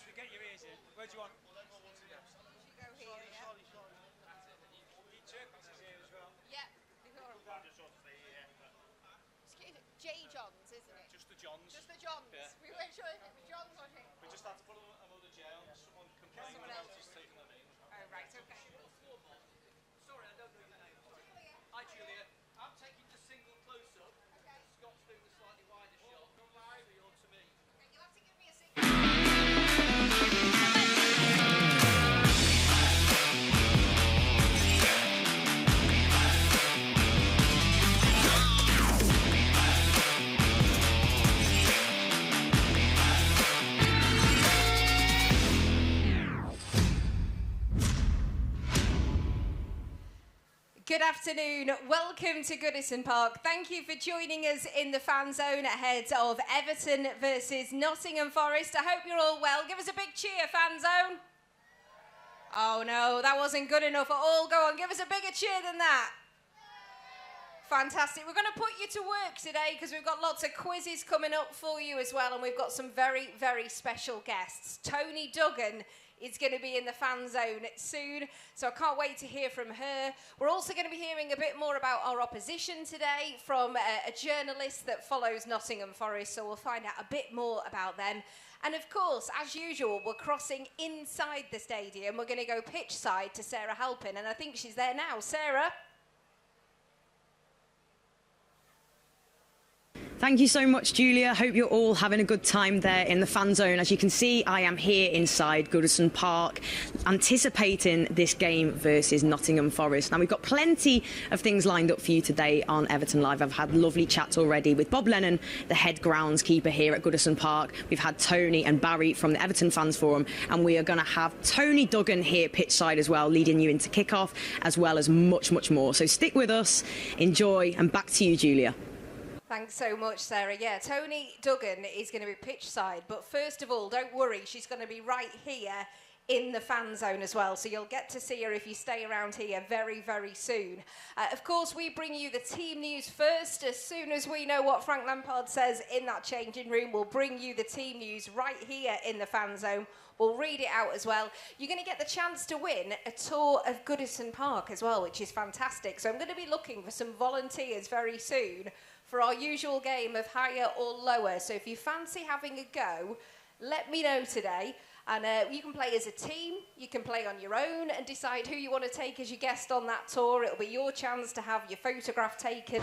should we get your ears in? Where do you want? Go here, yeah. Eat Tarkowski's here as well. Yeah. J. Johns, isn't it? Just the Johns. Just the Johns. Yeah. We weren't sure if it was Johns or him. We just had to put another J on. Someone complained about us taking the name. Oh, right, okay. Sorry, I don't know your name. Sorry. Hi, Giulia. I'm taking the single close-up. Okay. Scott's doing the slightly wider shot. From live or to me? Okay, you'll have to give me a signal. Good afternoon, welcome to Goodison Park. Thank you for joining us in the fan zone ahead of Everton versus Nottingham Forest. I hope you're all well. Give us a big cheer, fan zone. Oh no, that wasn't good enough at all. Go on, give us a bigger cheer than that. Fantastic. We're going to put you to work today because we've got lots of quizzes coming up for you as well, and we've got some very, very special guests. Toni Duggan is going to be in the fan zone soon, so I can't wait to hear from her. We're also going to be hearing a bit more about our opposition today from a journalist that follows Nottingham Forest, so we'll find out a bit more about them. And of course, as usual, we're crossing inside the stadium. We're going to go pitch side to Sarah Halpin, and I think she's there now. Sarah? Thank you so much, Giulia. Hope you're all having a good time there in the fan zone. As you can see, I am here inside Goodison Park, anticipating this game versus Nottingham Forest. Now, we've got plenty of things lined up for you today on Everton Live. I've had lovely chats already with Bob Lennon, the head groundskeeper here at Goodison Park. We've had Toni and Barry from the Everton Fans Forum, and we are going to have Toni Duggan here pitch side as well, leading you into kickoff, as well as much, much more. So stick with us, enjoy, and back to you, Giulia. Thanks so much, Sarah. Yeah, Toni Duggan is going to be pitch side, but first of all, don't worry, she's going to be right here in the fan zone as well, so you'll get to see her if you stay around here very, very soon. Of course, we bring you the team news first. As soon as we know what Frank Lampard says in that changing room, we'll bring you the team news right here in the fan zone. We'll read it out as well. You're going to get the chance to win a tour of Goodison Park as well, which is fantastic. So I'm going to be looking for some volunteers very soon for our usual game of higher or lower. So if you fancy having a go, let me know today. And you can play as a team, you can play on your own and decide who you want to take as your guest on that tour. It'll be your chance to have your photograph taken.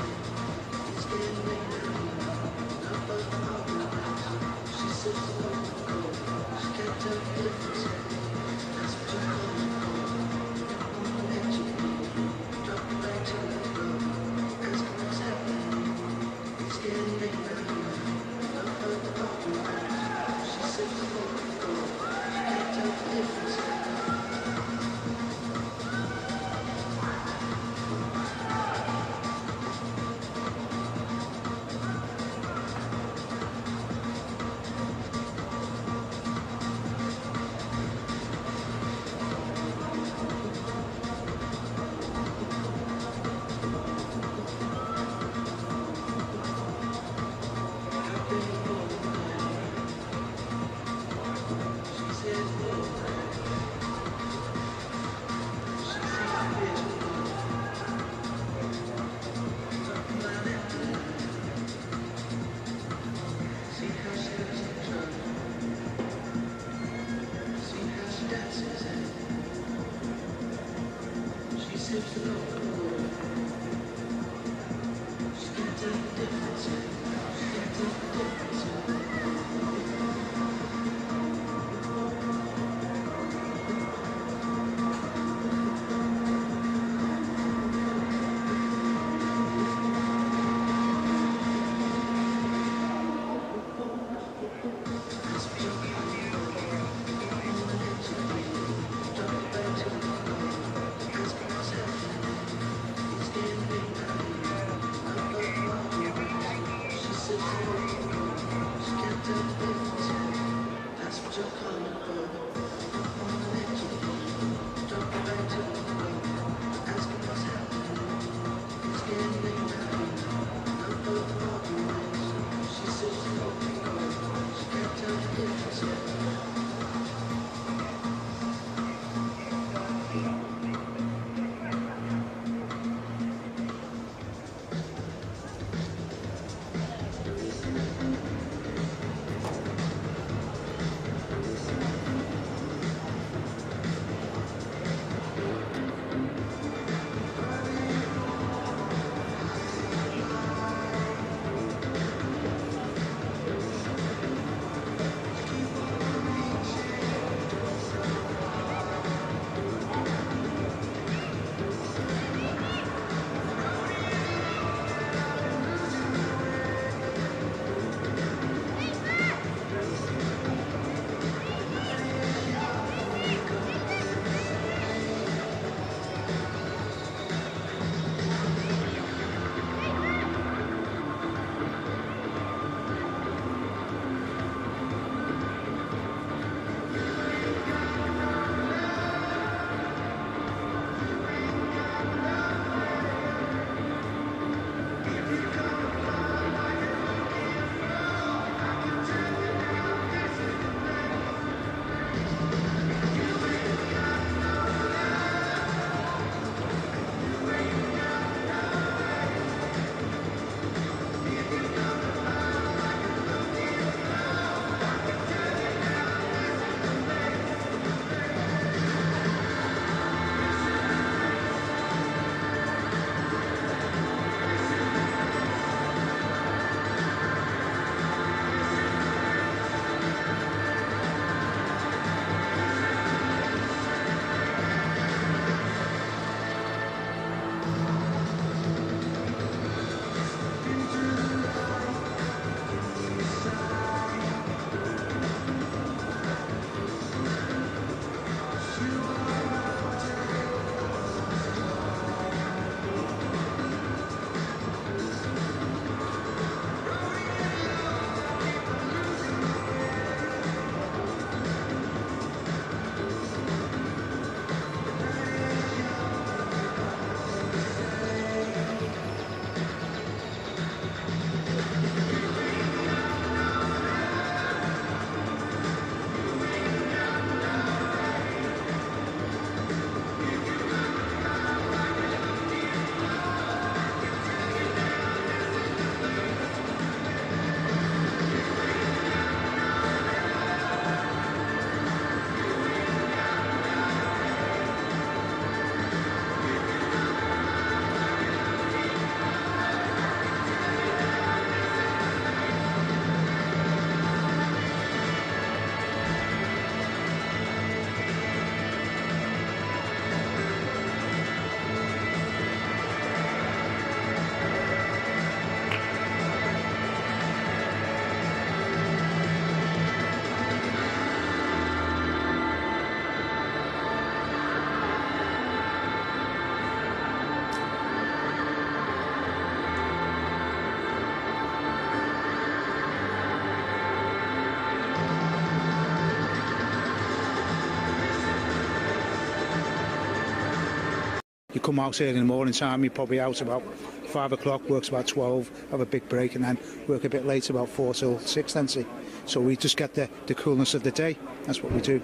You come out early in the morning time, you're probably out about 5 o'clock, works about 12, have a big break, and then work a bit later, about 4 till 6 then, see. So we just get the coolness of the day. That's what we do.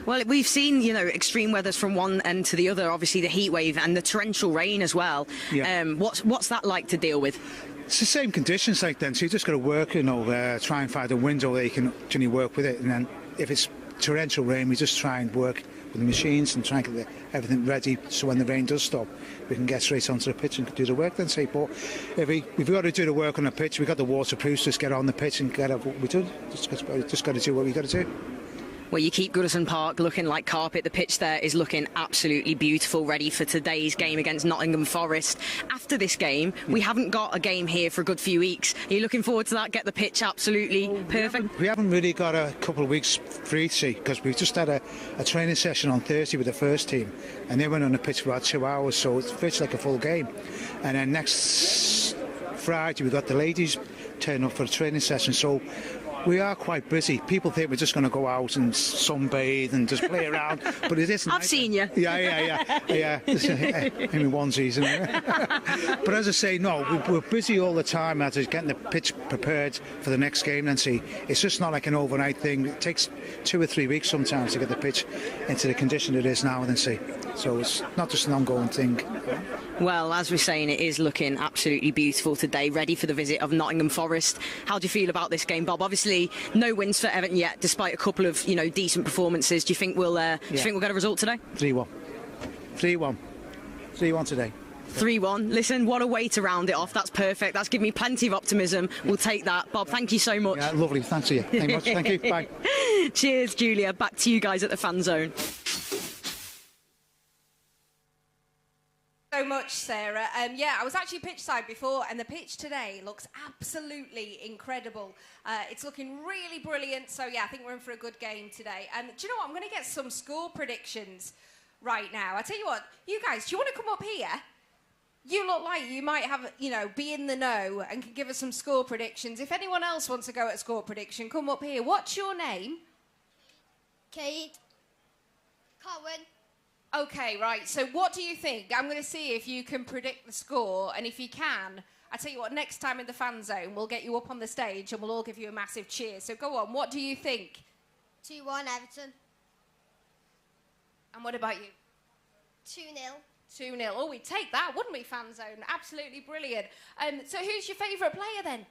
Well, we've seen, you know, extreme weathers from one end to the other, obviously the heat wave and the torrential rain as well. Yeah. What's that like to deal with? It's the same conditions like then, so you just got to work, you know, try and find a window where you can actually work with it, and then if it's torrential rain, we just try and work with the machines and try and get everything ready so when the rain does stop, we can get straight onto the pitch and do the work then, say. But if we've got to do the work on the pitch, we've got the waterproofs, just get on the pitch and get what we do. Just got to do what we got to do. Well, you keep Goodison Park looking like carpet. The pitch there is looking absolutely beautiful, ready for today's game against Nottingham Forest. After this game, we haven't got a game here for a good few weeks. Are you looking forward to that? Get the pitch absolutely perfect? We haven't really got a couple of weeks free, see, because we just had a training session on Thursday with the first team, and they went on the pitch for about 2 hours, so it's pitched like a full game. And then next Friday, we got the ladies turn up for a training session, so we are quite busy. People think we're just going to go out and sunbathe and just play around, but it isn't. I've seen you. Yeah. Maybe onesies. But as I say, no, we're busy all the time as is getting the pitch prepared for the next game. And see, it's just not like an overnight thing. It takes 2 or 3 weeks sometimes to get the pitch into the condition it is now. And then see, so it's not just an ongoing thing. Well, as we're saying, it is looking absolutely beautiful today, ready for the visit of Nottingham Forest. How do you feel about this game, Bob? Obviously, no wins for Everton yet, despite a couple of, you know, decent performances. Do you think we'll get a result today? 3-1. 3-1. 3-1 today. 3-1. Listen, what a way to round it off. That's perfect. That's given me plenty of optimism. We'll take that. Bob, thank you so much. Yeah, lovely. Thanks to you. Thank you much. Thank you. Bye. Cheers, Giulia. Back to you guys at the fan zone. So much, Sarah. Yeah, I was actually pitch side before, and the pitch today looks absolutely incredible. It's looking really brilliant. So yeah, I think we're in for a good game today. And do you know what? I'm going to get some score predictions right now. I tell you what, you guys, do you want to come up here? You look like you might have, you know, be in the know and can give us some score predictions. If anyone else wants to go at score prediction, come up here. What's your name? Kate. Cohen. Okay, right. So what do you think? I'm going to see if you can predict the score, and if you can, I tell you what, next time in the fan zone, we'll get you up on the stage and we'll all give you a massive cheer. So go on, what do you think? 2-1 Everton. And what about you? 2-0. 2-0. Oh, we'd take that, wouldn't we, fan zone? Absolutely brilliant. So who's your favourite player then?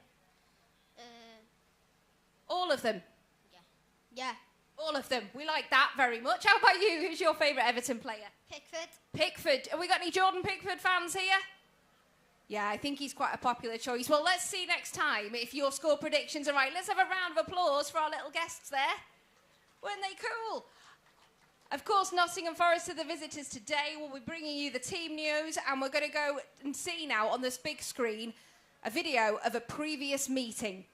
All of them? Yeah. All of them. We like that very much. How about you? Who's your favourite Everton player? Pickford. Pickford. Have we got any Jordan Pickford fans here? Yeah, I think he's quite a popular choice. Well, let's see next time if your score predictions are right. Let's have a round of applause for our little guests there. Weren't they cool? Of course, Nottingham Forest are the visitors today. We'll be bringing you the team news, and we're going to go and see now on this big screen a video of a previous meeting.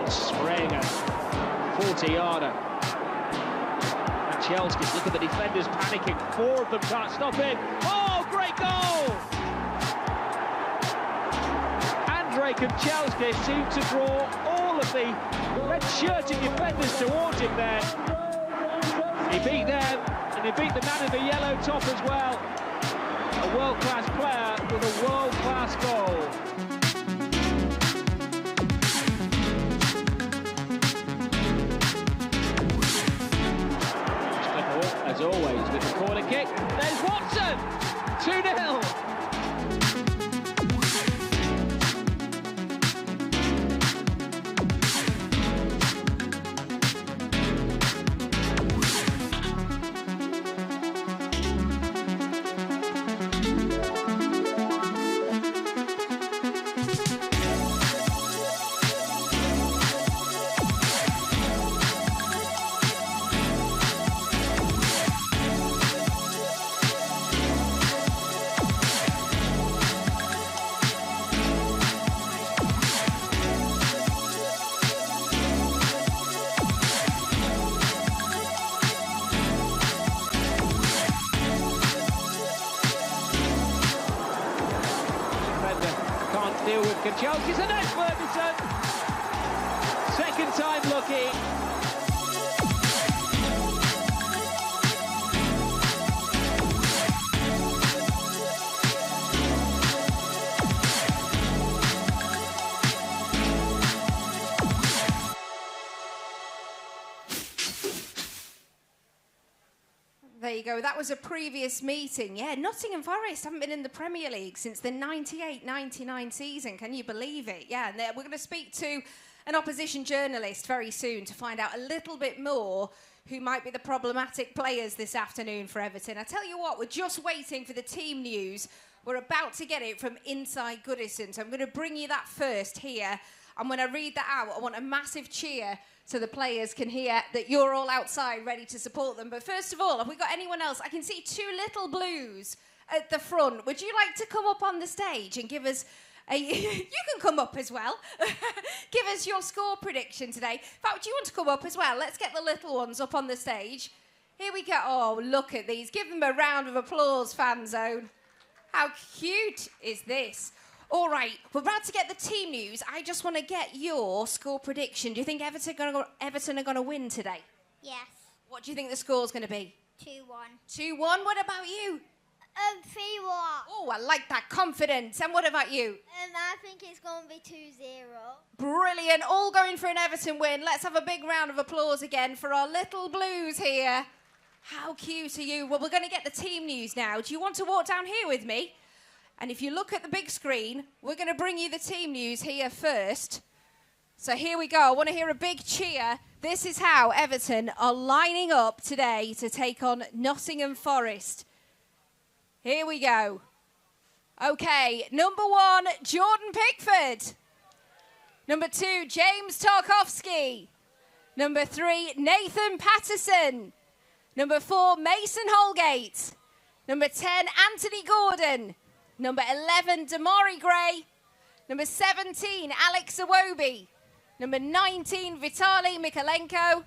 Spraying a 40-yarder. And Chelsea's, look at the defenders panicking. 4 of them can't stop him. Oh, great goal! Andrejk and Chelsea seem to draw all of the red-shirted defenders towards him there. He beat them, and he beat the man in the yellow top as well. A world-class player with a world-class goal. As always, with the corner kick, there's Watson! 2-0! deal with Kanchelskis, and that's Ferguson. Second time lucky. There you go. That was a previous meeting. Yeah, Nottingham Forest haven't been in the Premier League since the 98-99 season. Can you believe it? Yeah, and we're going to speak to an opposition journalist very soon to find out a little bit more who might be the problematic players this afternoon for Everton. I tell you what, we're just waiting for the team news. We're about to get it from inside Goodison. So I'm going to bring you that first here. And when I read that out, I want a massive cheer so the players can hear that you're all outside ready to support them. But first of all, have we got anyone else? I can see two little blues at the front. Would you like to come up on the stage and give us a... You can come up as well. Give us your score prediction today. In fact, do you want to come up as well? Let's get the little ones up on the stage. Here we go. Oh, look at these. Give them a round of applause, fan zone. How cute is this? All right, we're about to get the team news. I just want to get your score prediction. Do you think Everton are going to win today? Yes. What do you think the score's going to be? 2-1. 2-1. What about you? 3-1. Oh, I like that confidence. And what about you? I think it's going to be 2-0. Brilliant. All going for an Everton win. Let's have a big round of applause again for our little blues here. How cute are you? Well, we're going to get the team news now. Do you want to walk down here with me? And if you look at the big screen, we're going to bring you the team news here first. So here we go. I want to hear a big cheer. This is how Everton are lining up today to take on Nottingham Forest. Here we go. Okay, number 1, Jordan Pickford. Number 2, James Tarkowski. Number 3, Nathan Patterson. Number 4, Mason Holgate. Number 10, Anthony Gordon. Number 11, Damari Gray. Number 17, Alex Iwobi. Number 19, Vitaly Mikalenko.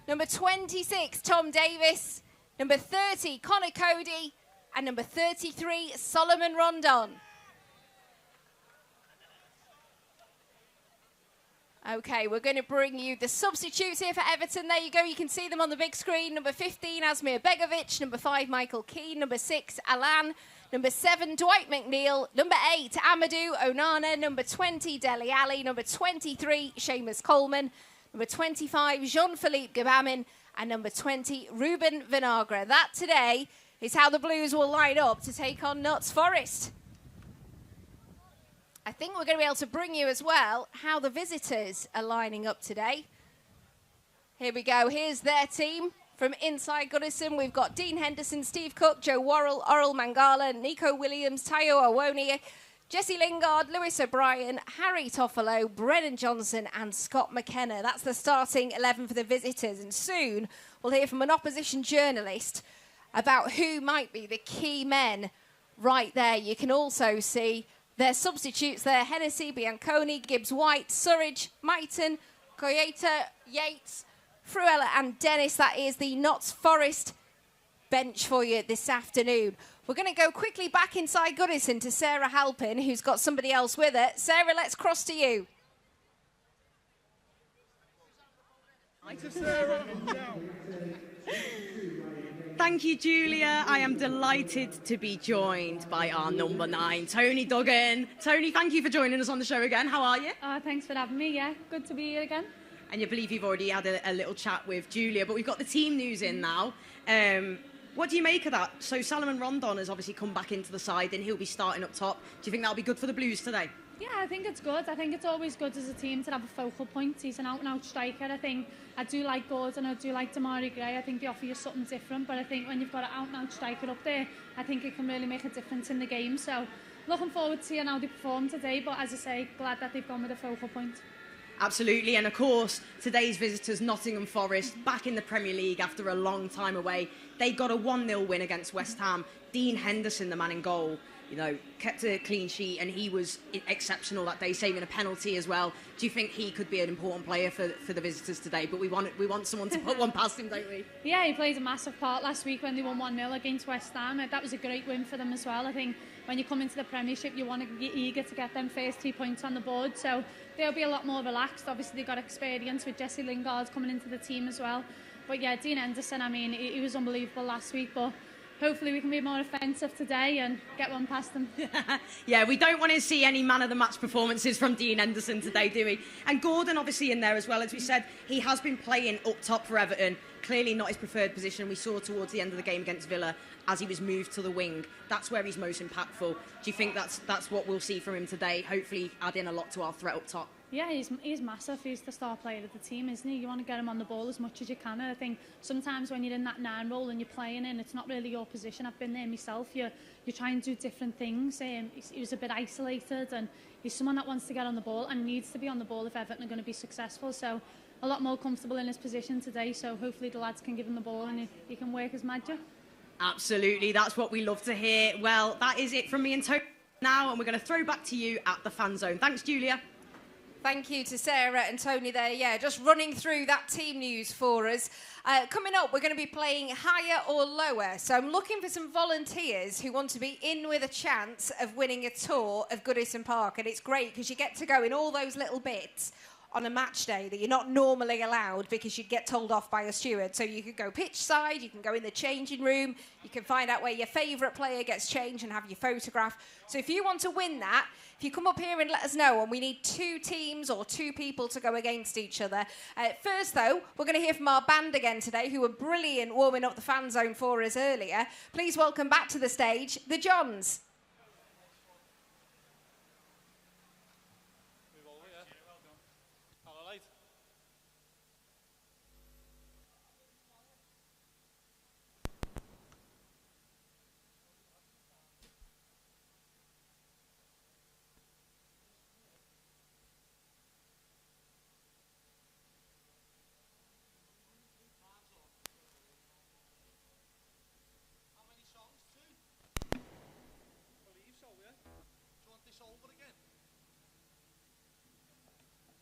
Number 26, Tom Davis. Number 30, Connor Cody. And number 33, Solomon Rondon. Okay, we're going to bring you the substitutes here for Everton. There you go. You can see them on the big screen. Number 15, Asmir Begovic. Number 5, Michael Keane. Number 6, Alan. Number 7, Dwight McNeil. Number 8, Amadou Onana. Number 20, Dele Alli. Number 23, Seamus Coleman. Number 25, Jean-Philippe Gabamin. And number 20, Ruben Vinagre. That today is how the Blues will line up to take on Notts Forest. I think we're going to be able to bring you as well how the visitors are lining up today. Here we go. Here's their team. From inside Goodison, we've got Dean Henderson, Steve Cook, Joe Worrell, Oral Mangala, Nico Williams, Tayo Awoniyi, Jesse Lingard, Lewis O'Brien, Harry Toffolo, Brennan Johnson and Scott McKenna. That's the starting 11 for the visitors. And soon we'll hear from an opposition journalist about who might be the key men right there. You can also see their substitutes there. Hennessy, Bianconi, Gibbs-White, Surridge, Mighton, Koyeta, Yates, Fruella and Dennis. That is the Notts Forest bench for you this afternoon. We're going to go quickly back inside Goodison to Sarah Halpin, who's got somebody else with her. Sarah, let's cross to you. Thank you, Giulia. I am delighted to be joined by our number 9, Toni Duggan. Toni, thank you for joining us on the show again. How are you? Thanks for having me. Yeah, good to be here again. And you believe you've already had a little chat with Giulia, but we've got the team news in now. What do you make of that? So Solomon Rondon has obviously come back into the side and he'll be starting up top. Do you think that'll be good for the Blues today? Yeah, I think it's good. I think it's always good as a team to have a focal point. He's an out-and-out striker. I do like Gordon, I do like Damari Gray. I think they offer you something different, but I think when you've got an out-and-out striker up there, I think it can really make a difference in the game. So looking forward to seeing how they perform today, but as I say, glad that they've gone with a focal point. Absolutely, and of course, today's visitors, Nottingham Forest, back in the Premier League after a long time away. They got a 1-0 win against West Ham. Dean Henderson, the man in goal, you know, kept a clean sheet, and he was exceptional that day, saving a penalty as well. Do you think he could be an important player for the visitors today? But we want someone to put one past him, don't we? Yeah, he played a massive part last week when they won 1-0 against West Ham. That was a great win for them as well. I think when you come into the Premiership, you're eager to get them first 3 points on the board. So they'll be a lot more relaxed. Obviously, they've got experience with Jesse Lingard coming into the team as well. But yeah, Dean Henderson, I mean, he was unbelievable last week, but hopefully we can be more offensive today and get one past them. Yeah, we don't want to see any man-of-the-match performances from Dean Henderson today, do we? And Gordon, obviously, in there as well. As we said, he has been playing up top for Everton. Clearly not his preferred position. We saw towards the end of the game against Villa, as he was moved to the wing. That's where he's most impactful. Do you think that's what we'll see from him today? Hopefully adding a lot to our threat up top. Yeah, he's massive. He's the star player of the team, isn't he? You want to get him on the ball as much as you can. And I think sometimes when you're in that 9 role and you're playing in, it's not really your position. I've been there myself. You try and do different things. He was a bit isolated, and he's someone that wants to get on the ball and needs to be on the ball if Everton are going to be successful. So a lot more comfortable in his position today. So hopefully the lads can give him the ball and he can work his magic. Absolutely, that's what we love to hear. Well, that is it from me and Toni now, and we're going to throw back to you at the fan zone. Thanks, Giulia. Thank you to Sarah and Toni there. Yeah, just running through that team news for us. Coming up, we're going to be playing higher or lower. So I'm looking for some volunteers who want to be in with a chance of winning a tour of Goodison Park. And it's great because you get to go in all those little bits on a match day that you're not normally allowed because you'd get told off by a steward. So you could go pitch side, you can go in the changing room, you can find out where your favourite player gets changed and have your photograph. So if you want to win that, if you come up here and let us know, and we need 2 teams or 2 people to go against each other. First, though, we're going to hear from our band again today, who were brilliant warming up the fan zone for us earlier. Please welcome back to the stage, the Johns.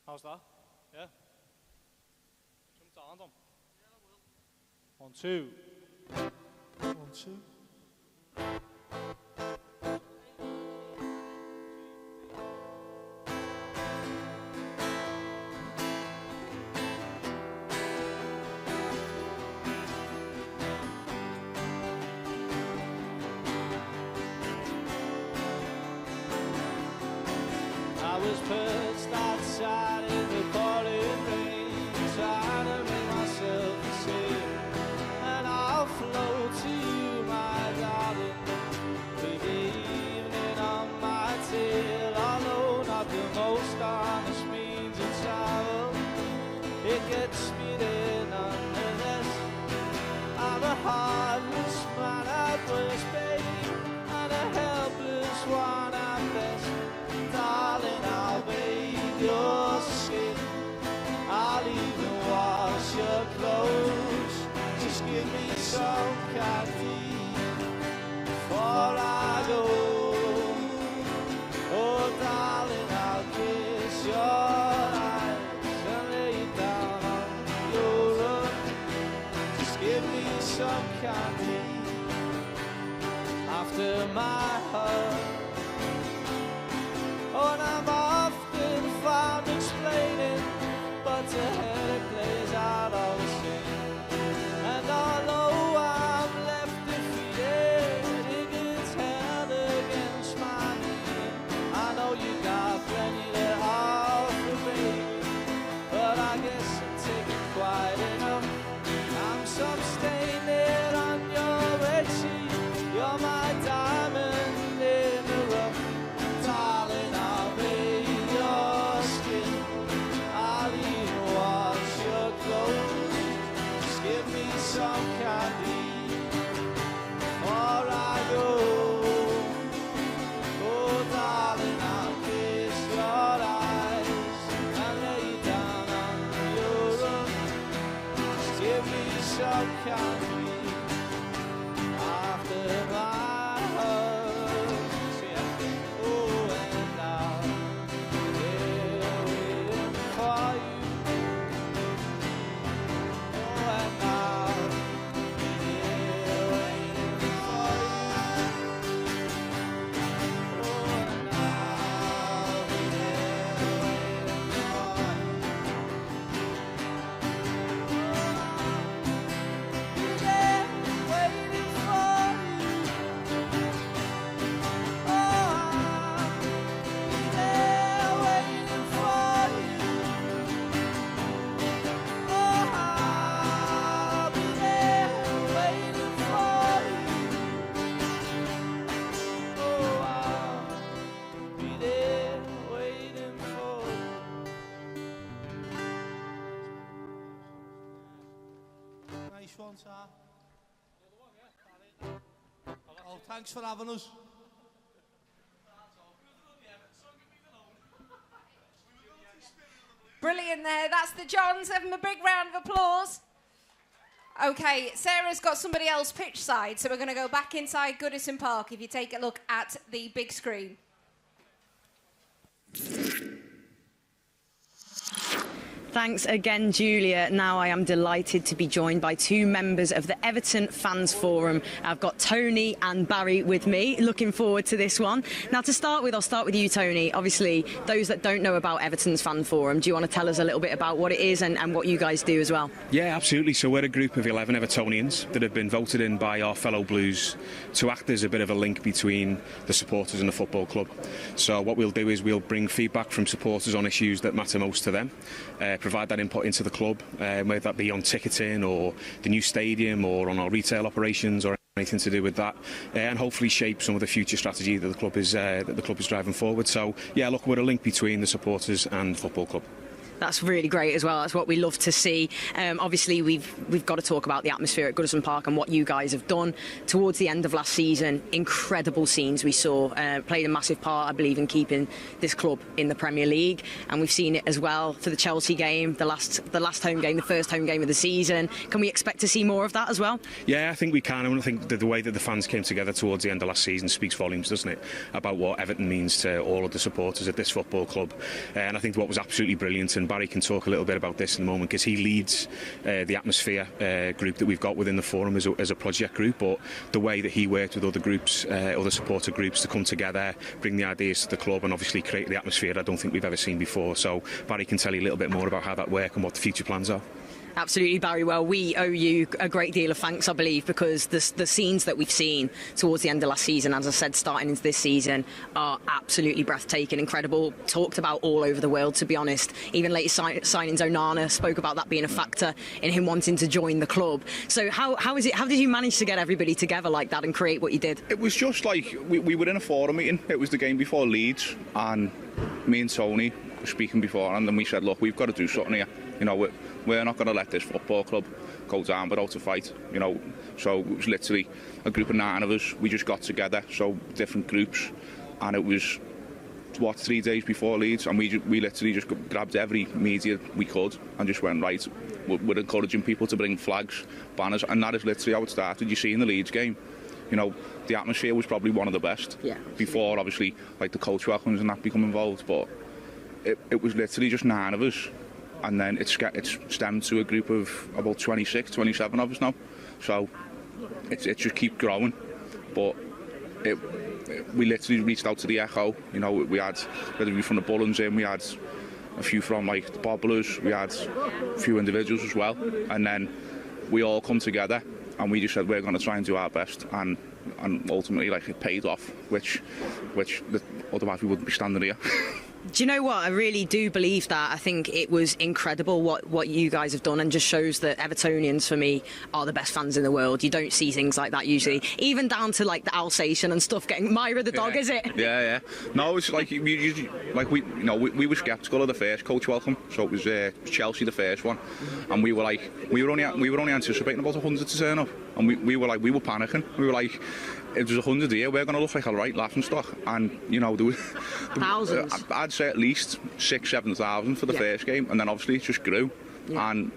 How's that? Yeah? Jump down, Dom. Yeah, I will. 1, 2. 1, 2. I was perched outside in the pouring rain, trying to make myself a sail, and I'll float to you, my darling, with the evening on my tail. Although not the most honest means of travel, it gets me there nonetheless. I'm a heartless man at worst, baby, and a helpless one at best. Darling, I'll bathe your skin, I'll even wash your clothes. Just give me some candy before I go. Oh, darling, I'll kiss your eyes and lay down on your rug. Just give me some candy after my hug. Oh, and I'm often found explaining, but the headache plays out all the same. And although I'm left defeated, it gets held against my name. I know you got plenty to offer, baby, but I guess I'm taking quite enough. I'm some stain there on your red sheet. You're my diamond in the rough. Darling, I'll bathe your skin, I'll even wash your clothes. Just give me some candy before I go. Oh, darling, I'll kiss your eyes and lay down on your rug. Just give me some candy after my hug. Oh, and I'll be there waiting for you. Oh, and I'll be there waiting for you. on, sir. Oh, thanks for having us. Brilliant there. That's the Johns. Give them a big round of applause. Okay, Sarah's got somebody else pitch side, so we're going to go back inside Goodison Park if you take a look at the big screen. Thanks again, Giulia. Now I am delighted to be joined by two members of the Everton Fans Forum. I've got Toni and Barry with me. Looking forward to this one. Now, to start with, I'll start with you, Toni. Obviously, those that don't know about Everton's Fan Forum, do you want to tell us a little bit about what it is and what you guys do as well? Yeah, absolutely. So we're a group of 11 Evertonians that have been voted in by our fellow Blues to act as a bit of a link between the supporters and the football club. So what we'll do is we'll bring feedback from supporters on issues that matter most to them, provide that input into the club, whether that be on ticketing or the new stadium or on our retail operations or anything to do with that, and hopefully shape some of the future strategy that the club is driving forward. So yeah, look, we're a link between the supporters and the football club. That's really great as well. That's what we love to see. Obviously, we've got to talk about the atmosphere at Goodison Park and what you guys have done towards the end of last season. Incredible scenes we saw. Played a massive part, I believe, in keeping this club in the Premier League, and we've seen it as well for the Chelsea game, the last home game, the first home game of the season. Can we expect to see more of that as well? Yeah, I think we can. I think the way that the fans came together towards the end of last season speaks volumes, doesn't it, about what Everton means to all of the supporters at this football club. And I think what was absolutely brilliant, and Barry can talk a little bit about this in a moment, because he leads the atmosphere group that we've got within the forum as a project group, but the way that he worked with other groups, other supporter groups, to come together, bring the ideas to the club and obviously create the atmosphere I don't think we've ever seen before. So Barry can tell you a little bit more about how that works and what the future plans are. Absolutely, Barry. Well, we owe you a great deal of thanks, I believe, because the scenes that we've seen towards the end of last season, as I said, starting into this season, are absolutely breathtaking, incredible, talked about all over the world, to be honest. Even latest signings, Onana spoke about that being a factor in him wanting to join the club. So how did you manage to get everybody together like that and create what you did? It was just like, we were in a forum meeting. It was the game before Leeds, and me and Toni were speaking before, and then we said, look, we've got to do something here. You know, we're not going to let this football club go down without a fight, you know. So it was literally a group of 9 of us. We just got together, so different groups, and it was, 3 days before Leeds, and we literally just grabbed every media we could and just went, right, we're encouraging people to bring flags, banners, and that is literally how it started. You see in the Leeds game, you know, the atmosphere was probably one of the best. Yeah. Before, obviously, like the coach welcomes and that become involved, but it was literally just 9 of us. And then it's stemmed to a group of about 26, 27 of us now. So it's just keep growing. But we literally reached out to the Echo. You know, we had, whether we from the Bullens in, we had a few from like the Bobblers, we had a few individuals as well. And then we all come together and we just said we're going to try and do our best. And ultimately, like, it paid off, which otherwise we wouldn't be standing here. Do you know what? I really do believe that. I think it was incredible what you guys have done, and just shows that Evertonians, for me, are the best fans in the world. You don't see things like that usually, even down to like the Alsatian and stuff getting Myra the dog, is it? Yeah. No, it's like we were sceptical of the first coach welcome, so it was Chelsea the first one, and we were only anticipating about 100 to turn up, and we were panicking. We were like, if there's 100 here, we're going to look like a right laughing stock. And, you know, there was thousands. I'd say at least 6,000-7,000 for the first game, and then obviously it just grew. Yeah. And,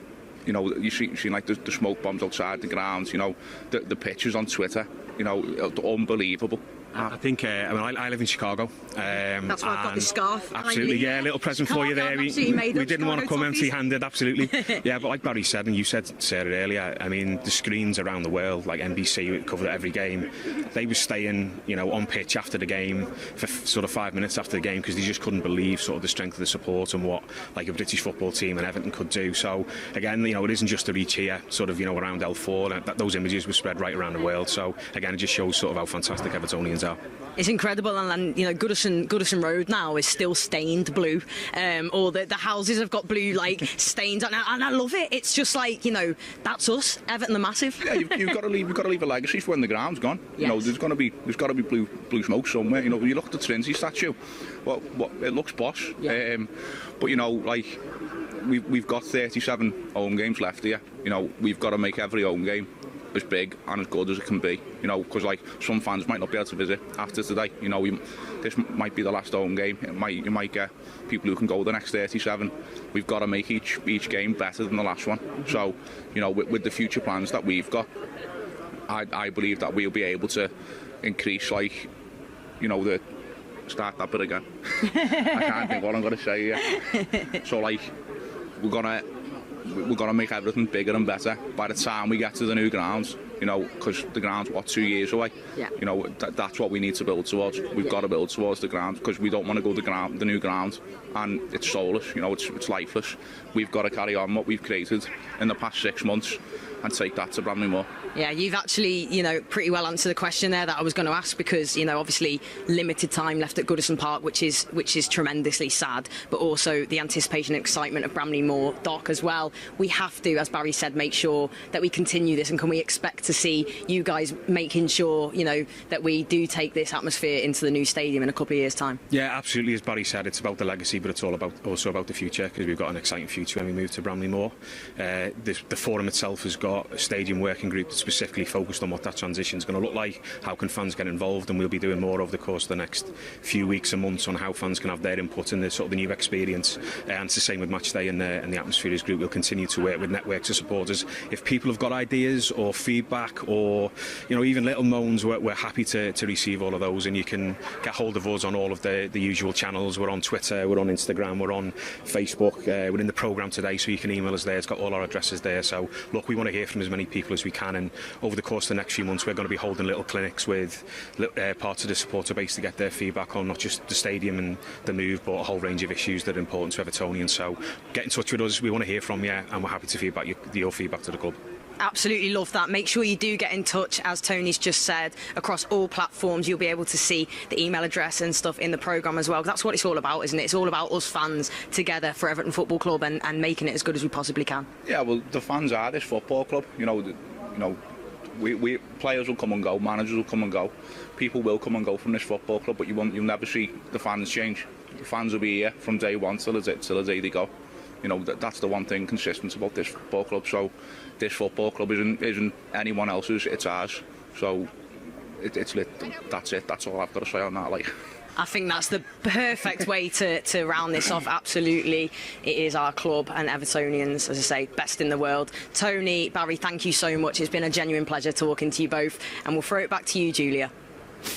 you know, you see like the smoke bombs outside the grounds, you know, the pictures on Twitter, you know, unbelievable. I think, I live in Chicago. That's why I've got this scarf. Absolutely, yeah, a little present for you there. We didn't want to come empty-handed, absolutely. Yeah, but like Barry said, and you said, Sarah, earlier, I mean, the screens around the world, like NBC, covered every game. They were staying, you know, on pitch after the game for sort of 5 minutes after the game, because they just couldn't believe sort of the strength of the support and what, like, a British football team and Everton could do. So, again, you know, it isn't just a reach here, sort of, you know, around L4. Those images were spread right around the world. So, again, it just shows sort of how fantastic Evertonians are. It's incredible, and you know, Goodison Road now is still stained blue. Or the houses have got blue like stains, and I love it. It's just like, you know, that's us, Everton the Massive. Yeah, you've got to leave a legacy for when the ground's gone. Yes. You know, there's got to be blue smoke somewhere. You know, you look at the Trinity statue, well, it looks posh. Yeah. But you know, like, we've got 37 home games left here. You know, we've got to make every home game as big and as good as it can be. You know, because like some fans might not be able to visit after today. You know, this might be the last home game. You might get people who can go the next 37. We've got to make each game better than the last one. So, you know, with the future plans that we've got, I believe that we'll be able to increase, like, you know, start that bit again. I can't think what I'm going to say here. So, like, we're gonna make everything bigger and better by the time we get to the new grounds. You know, because the ground's 2 years away. Yeah. You know, that's what we need to build towards. We've got to build towards the ground, because we don't want to go to the new ground and it's soulless. You know, it's lifeless. We've got to carry on what we've created in the past 6 months and take that to Bramley-Moore. Yeah, you've actually, you know, pretty well answered the question there that I was going to ask, because, you know, obviously limited time left at Goodison Park, which is tremendously sad, but also the anticipation and excitement of Bramley-Moore Dock as well. We have to, as Barry said, make sure that we continue this, and can we expect to see you guys making sure, you know, that we do take this atmosphere into the new stadium in a couple of years' time? Yeah, absolutely. As Barry said, it's about the legacy, but it's also about the future, because we've got an exciting future when we move to Bramley-Moore. The forum itself has got a stadium working group that's specifically focused on what that transition is going to look like, how can fans get involved, and we'll be doing more over the course of the next few weeks and months on how fans can have their input in the sort of the new experience. And it's the same with Matchday and the Atmospheres group. We'll continue to work with networks of supporters. If people have got ideas or feedback, or, you know, even little moans, we're happy to receive all of those, and you can get hold of us on all of the usual channels. We're on Twitter, we're on Instagram, we're on Facebook, we're in the programme today, so you can email us there. It's got all our addresses there. So look, we want to hear from as many people as we can, and over the course of the next few months we're going to be holding little clinics with parts of the supporter base to get their feedback on not just the stadium and the move, but a whole range of issues that are important to Evertonians. So get in touch with us, we want to hear from you, and we're happy to feedback your feedback to the club. Absolutely love that. Make sure you do get in touch, as Tony's just said, across all platforms. You'll be able to see the email address and stuff in the programme as well. That's what it's all about, isn't it? It's all about us fans together for Everton Football Club and making it as good as we possibly can. Yeah, well, the fans are this football club. You know, we players will come and go, managers will come and go, people will come and go from this football club, but you'll never see the fans change. The fans will be here from day one till the day they go. You know, that's the one thing consistent about this football club. So this football club isn't anyone else's, it's ours. So it's lit. That's it. That's all I've got to say on that. Like, I think that's the perfect way to round this off. Absolutely, it is our club, and Evertonians, as I say, best in the world. Tony, Barry, thank you so much. It's been a genuine pleasure talking to you both, and we'll throw it back to you, Giulia.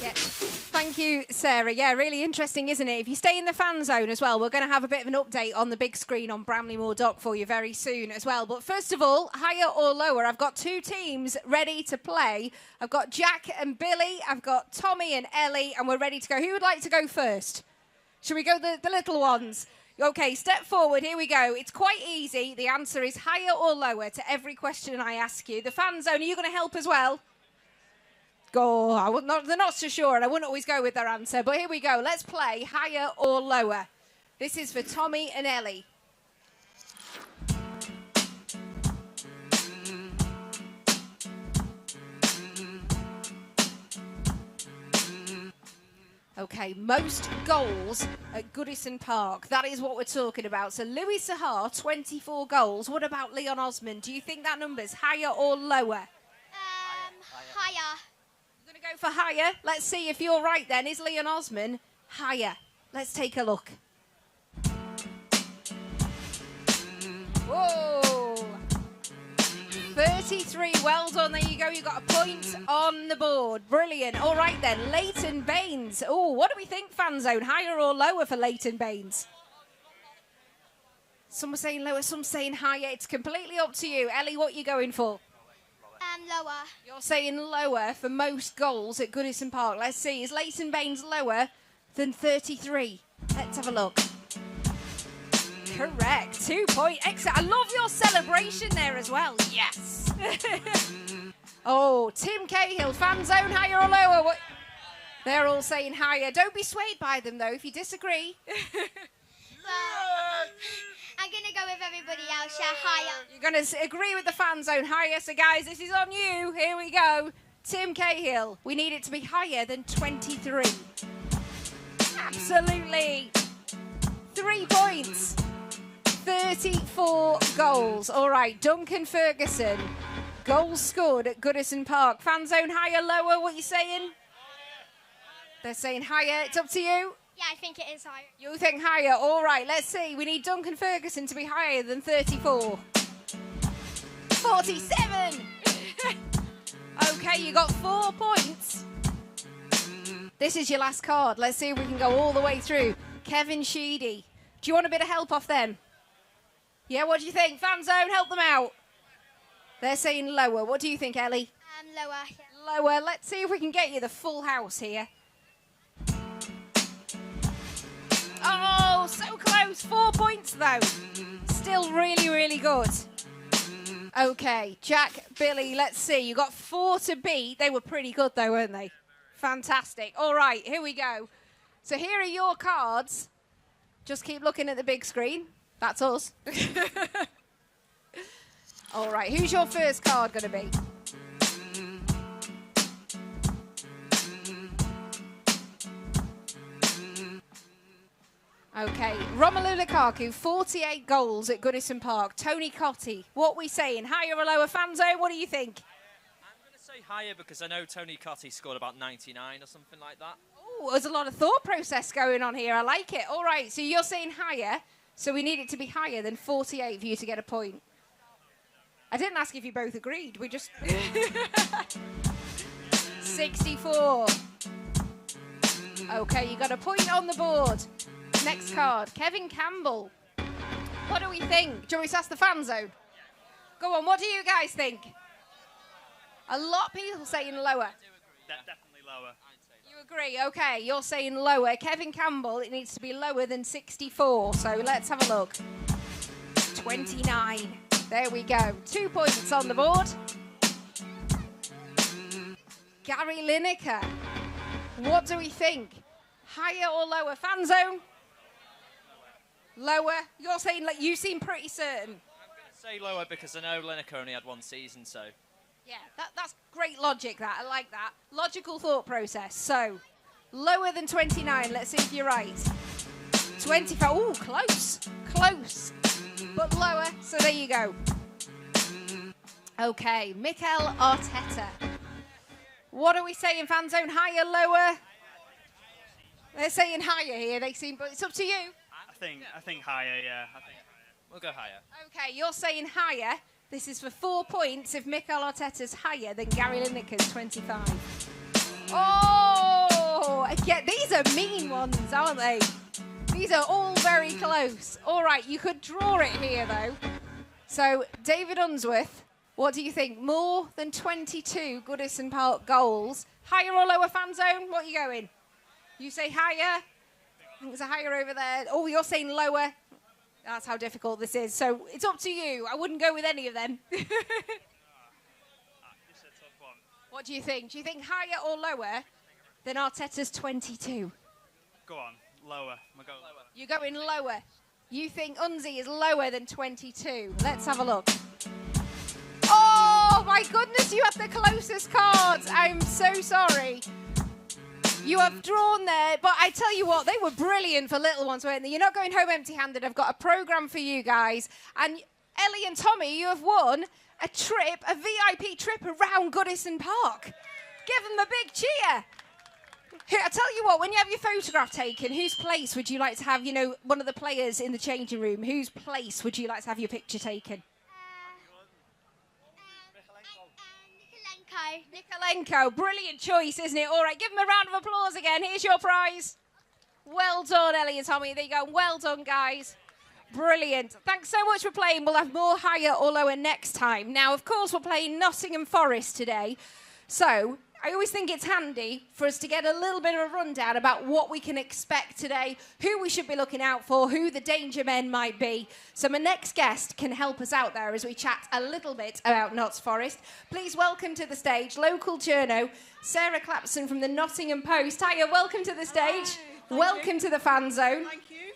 Yeah. Thank you, Sarah. Yeah, really interesting, isn't it? If you stay in the fan zone as well, we're going to have a bit of an update on the big screen on Bramley-Moore Dock for you very soon as well. But first of all, higher or lower, I've got two teams ready to play. I've got Jack and Billy, I've got Tommy and Ellie, and we're ready to go. Who would like to go first? Should we go the little ones? Okay, step forward, here we go. It's quite easy. The answer is higher or lower to every question I ask you. The fan zone, are you going to help as well? They're not so sure, and I wouldn't always go with their answer. But here we go. Let's play higher or lower. This is for Tommy and Ellie. Okay, most goals at Goodison Park. That is what we're talking about. So Louis Sahar, 24 goals. What about Leon Osmond? Do you think that number's higher or lower? Higher. Go for higher. Let's see if you're right then. Is Leon Osman higher? Let's take a look. Whoa! 33. Well done. There you go. You got a point on the board. Brilliant. All right then. Leighton Baines. Oh, what do we think, fan zone? Higher or lower for Leighton Baines? Some are saying lower, some saying higher. It's completely up to you. Ellie, what are you going for? Lower. You're saying lower for most goals at Goodison Park. Let's see. Is Leighton Baines lower than 33? Let's have a look. Correct. 2 point. Excellent. I love your celebration there as well. Yes. Oh, Tim Cahill, fan zone, higher or lower? What? They're all saying higher. Don't be swayed by them, though, if you disagree. Well, I'm going to go with everybody else, yeah, higher. You're going to agree with the fan zone higher. So, guys, this is on you. Here we go. Tim Cahill, we need it to be higher than 23. Absolutely. 3 points. 34 goals. All right, Duncan Ferguson. Goals scored at Goodison Park. Fan zone higher, lower, what are you saying? They're saying higher. It's up to you. Yeah, I think it is higher. You think higher? All right, let's see. We need Duncan Ferguson to be higher than 34. 47. Okay, you got 4 points. This is your last card. Let's see if we can go all the way through. Kevin Sheedy. Do you want a bit of help off them? Yeah, what do you think? Fan zone, help them out. They're saying lower. What do you think, Ellie? Lower. Yeah. Lower. Let's see if we can get you the full house here. Oh, so close. 4 points, though. Still really, really good. Okay, Jack, Billy, let's see. You got 4 to beat. They were pretty good, though, weren't they? Fantastic. All right, here we go. So here are your cards. Just keep looking at the big screen. That's us. All right, who's your first card going to be? Okay, Romelu Lukaku, 48 goals at Goodison Park. Tony Cottee, what we saying? Higher or lower? Fan zone, what do you think? I'm going to say higher because I know Tony Cottee scored about 99 or something like that. Oh, there's a lot of thought process going on here. I like it. All right, so you're saying higher, so we need it to be higher than 48 for you to get a point. I didn't ask if you both agreed. We just... 64. Okay, you got a point on the board. Next card, Kevin Campbell. What do we think? Do you want me to ask the fan zone? Go on, what do you guys think? A lot of people saying lower. Definitely lower. You agree? Okay, you're saying lower. Kevin Campbell, it needs to be lower than 64. So let's have a look. 29. There we go. 2 points on the board. Gary Lineker. What do we think? Higher or lower? Fan zone? Lower. You're saying, like, you seem pretty certain. I'm going to say lower because I know Lineker only had 1 season, so... Yeah, that's great logic, that. I like that. Logical thought process. So, lower than 29. Let's see if you're right. 25. Oh, close. Close. But lower. So there you go. Okay, Mikel Arteta. What are we saying, fan zone? Higher, lower? They're saying higher here. They seem, but it's up to you. I think higher, yeah. We'll go higher. Okay, you're saying higher. This is for 4 points if Mikel Arteta's higher than Gary Lineker's 25. Oh, again, these are mean ones, aren't they? These are all very close. All right, you could draw it here, though. So, David Unsworth, what do you think? More than 22 Goodison Park goals. Higher or lower, fan zone? What are you going? You say higher? I think there's a higher over there. Oh, you're saying lower. That's how difficult this is. So it's up to you. I wouldn't go with any of them. This is a tough one. What do you think? Do you think higher or lower than Arteta's 22? Go on, lower. We'll go lower. You're going lower. You think Unzi is lower than 22. Let's have a look. Oh, my goodness, you have the closest cards. I'm so sorry. You have drawn there, but I tell you what, they were brilliant for little ones, weren't they? You're not going home empty-handed. I've got a programme for you guys. And Ellie and Tommy, you have won a trip, a VIP trip around Goodison Park. Give them a big cheer. Here, I tell you what, when you have your photograph taken, whose place would you like to have, you know, one of the players in the changing room? Whose place would you like to have your picture taken? Nikolenko. Brilliant choice, isn't it? All right, give them a round of applause again. Here's your prize. Well done, Ellie and Tommy. There you go. Well done, guys. Brilliant. Thanks so much for playing. We'll have more higher or lower next time. Now, of course, we're playing Nottingham Forest today. So I always think it's handy for us to get a little bit of a rundown about what we can expect today, who we should be looking out for, who the danger men might be. So my next guest can help us out there as we chat a little bit about Notts Forest. Please welcome to the stage local journo, Sarah Clapson from the Nottingham Post. Hiya, welcome to the stage. Welcome to the fan zone. Thank you.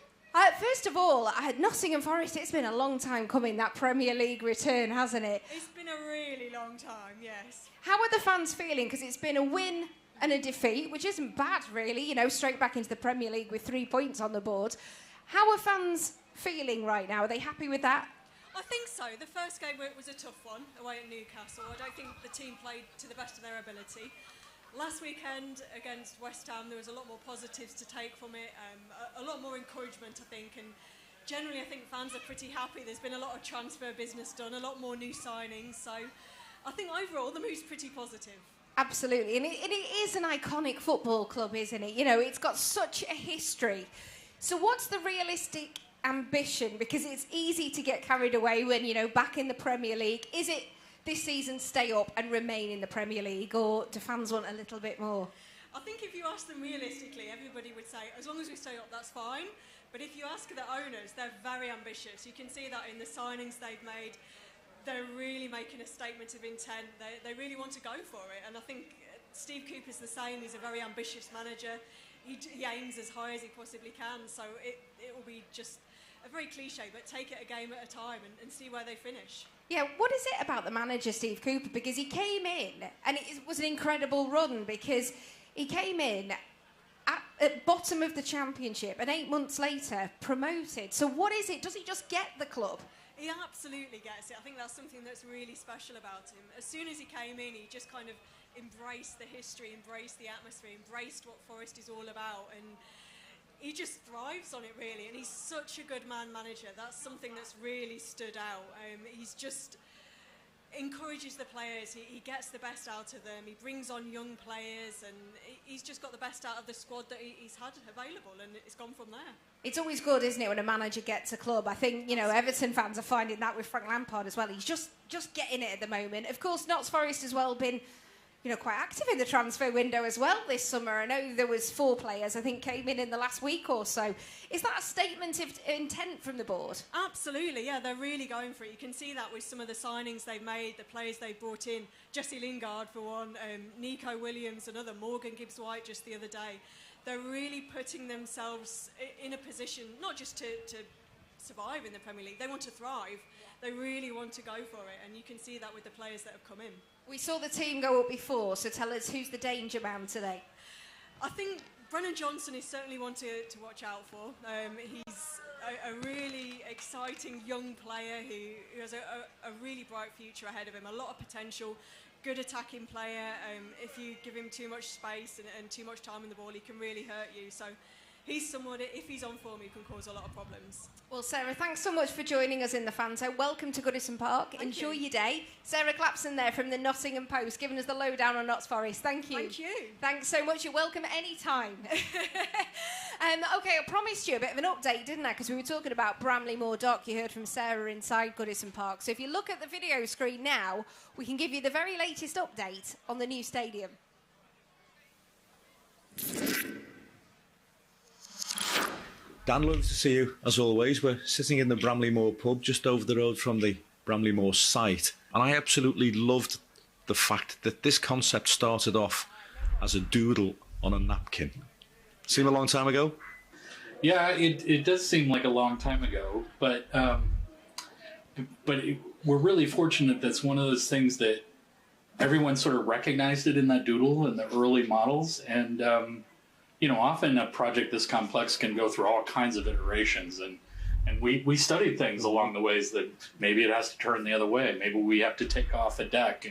First of all, Nottingham Forest, it's been a long time coming, that Premier League return, hasn't it? It's been a really long time, yes. How are the fans feeling? Because it's been a win and a defeat, which isn't bad, really. You know, straight back into the Premier League with 3 points on the board. How are fans feeling right now? Are they happy with that? I think so. The first game was a tough one away at Newcastle. I don't think the team played to the best of their ability. Last weekend against West Ham, there was a lot more positives to take from it, a lot more encouragement, I think, and generally I think fans are pretty happy. There's been a lot of transfer business done, a lot more new signings, so I think overall the mood's pretty positive. Absolutely, and it is an iconic football club, isn't it? You know, it's got such a history. So what's the realistic ambition? Because it's easy to get carried away when, you know, back in the Premier League. Is it this season stay up and remain in the Premier League, or do fans want a little bit more? I think if you ask them realistically, everybody would say, as long as we stay up, that's fine. But if you ask the owners, they're very ambitious. You can see that in the signings they've made. They're really making a statement of intent. They really want to go for it. And I think Steve Cooper's the same. He's a very ambitious manager. He aims as high as he possibly can. So it will be just a very cliche, but take it a game at a time and see where they finish. Yeah, what is it about the manager, Steve Cooper? Because he came in, and it was an incredible run, because he came in at bottom of the Championship, and 8 months later, promoted. So what is it? Does he just get the club? He absolutely gets it. I think that's something that's really special about him. As soon as he came in, he just kind of embraced the history, embraced the atmosphere, embraced what Forest is all about, and he just thrives on it, really, and he's such a good manager. That's something that's really stood out. He's just encourages the players. He gets the best out of them. He brings on young players, and he's just got the best out of the squad that he's had available, and it's gone from there. It's always good, isn't it, when a manager gets a club? I think, you know, Everton fans are finding that with Frank Lampard as well. He's just getting it at the moment. Of course, Notts Forest has well been, you know, quite active in the transfer window as well this summer. I know there was 4 players, I think, came in the last week or so. Is that a statement of intent from the board? Absolutely, yeah, they're really going for it. You can see that with some of the signings they've made, the players they've brought in. Jesse Lingard, for one, Nico Williams, another, Morgan Gibbs-White just the other day. They're really putting themselves in a position, not just to survive in the Premier League, they want to thrive. They really want to go for it, and you can see that with the players that have come in. We saw the team go up before, so tell us, who's the danger man today? I think Brennan Johnson is certainly one to watch out for. He's a really exciting young player who has a really bright future ahead of him, a lot of potential, good attacking player. If you give him too much space and too much time on the ball, he can really hurt you. So he's someone, if he's on form, he can cause a lot of problems. Well, Sarah, thanks so much for joining us in the fan zone. Welcome to Goodison Park. Enjoy your day. Sarah Clapson there from the Nottingham Post, giving us the lowdown on Notts Forest. Thank you. Thank you. Thanks so much. You're welcome any time. OK, I promised you a bit of an update, didn't I? Because we were talking about Bramley Moor Dock. You heard from Sarah inside Goodison Park. So if you look at the video screen now, we can give you the very latest update on the new stadium. Dan, lovely to see you, as always. We're sitting in the Bramley Moor pub just over the road from the Bramley Moor site. And I absolutely loved the fact that this concept started off as a doodle on a napkin. Seem a long time ago? Yeah, it does seem like a long time ago, but we're really fortunate that's one of those things that everyone sort of recognized it in that doodle in the early models, and you know, often a project this complex can go through all kinds of iterations, and we studied things along the ways that maybe it has to turn the other way, maybe we have to take off a deck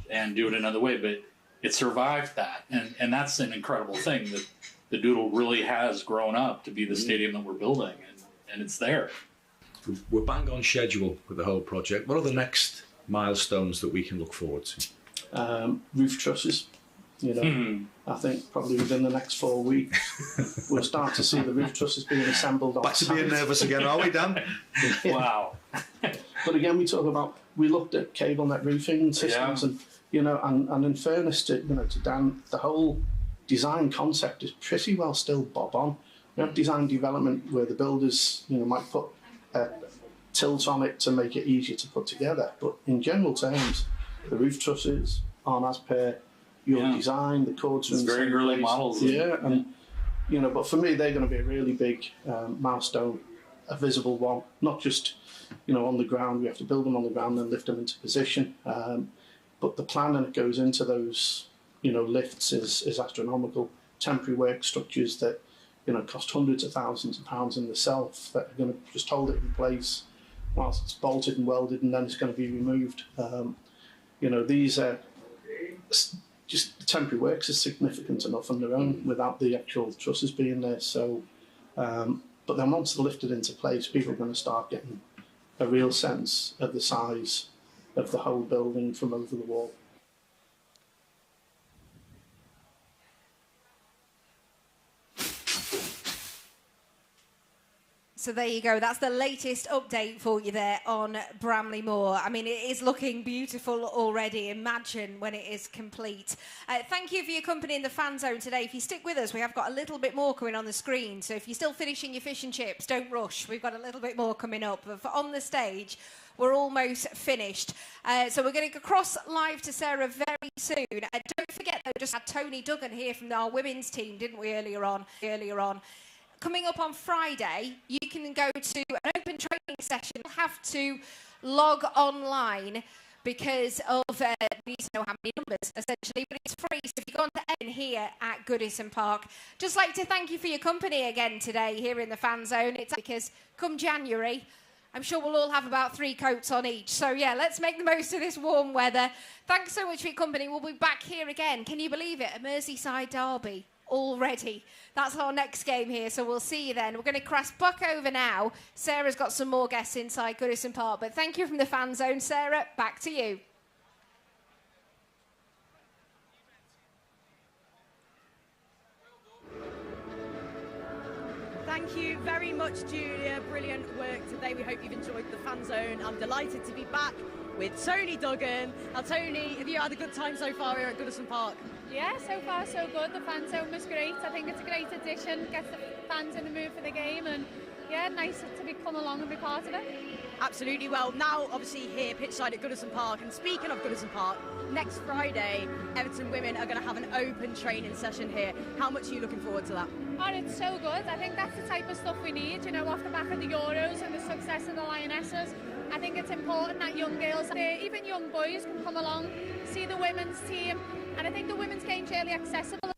and do it another way, but it survived that, and that's an incredible thing, that the doodle really has grown up to be the stadium that we're building, and it's there. We're bang on schedule with the whole project. What are the next milestones that we can look forward to? Roof trusses. You know, I think probably within the next 4 weeks we'll start to see the roof trusses being assembled on Back to being nervous again, are we, Dan? Yeah. Wow. But again, we looked at cable net roofing systems, and you know, and in fairness to Dan, the whole design concept is pretty well still bob on. We have design development where the builders, you know, might put a tilt on it to make it easier to put together, but in general terms, the roof trusses aren't as per your design, the cords are in the very early models. And you know, but for me, they're going to be a really big milestone, a visible one, not just, you know, on the ground. We have to build them on the ground and lift them into position. But the planning that goes into those, you know, lifts is astronomical. Temporary work structures that, cost hundreds of thousands of pounds in themselves that are going to just hold it in place whilst it's bolted and welded, and then it's going to be removed. These are just the temporary works are significant enough on their own without the actual trusses being there. So, but then once they're lifted into place, people are going to start getting a real sense of the size of the whole building from over the wall. So there you go. That's the latest update for you there on Bramley Moor. I mean, it is looking beautiful already. Imagine when it is complete. Thank you for your company in the fan zone today. If you stick with us, we have got a little bit more coming on the screen. So if you're still finishing your fish and chips, don't rush. We've got a little bit more coming up. But on the stage, we're almost finished. So we're going to go across live to Sarah very soon. Don't forget, though, just had Toni Duggan here from our women's team, didn't we, earlier on? Coming up on Friday, you can go to an open training session. You'll have to log online because of, we need to know how many numbers, essentially, but it's free. So if you go on to Everton here at Goodison Park, just like to thank you for your company again today here in the fan zone. It's because come January, I'm sure we'll all have about 3 coats on each. So, yeah, let's make the most of this warm weather. Thanks so much for your company. We'll be back here again. Can you believe it? A Merseyside derby already. That's our next game here, so we'll see you then. We're going to cross back over now. Sarah's got some more guests inside Goodison Park, but thank you from the fan zone. Sarah, back to you. Thank you very much, Giulia. Brilliant work today. We hope you've enjoyed the fan zone. I'm delighted to be back with Toni Duggan. Now, Toni, have you had a good time so far here at Goodison Park? Yeah, so far so good. The fan zone was great. I think it's a great addition, gets the fans in the mood for the game, and yeah, nice to come along and be part of it. Absolutely. Well, now obviously here pitchside at Goodison Park, and speaking of Goodison Park, next Friday Everton Women are going to have an open training session here. How much are you looking forward to that? Oh, it's so good. I think that's the type of stuff we need, off the back of the Euros and the success of the Lionesses. I think it's important that young girls, even young boys, can come along, see the women's team, and I think the women's game's really accessible.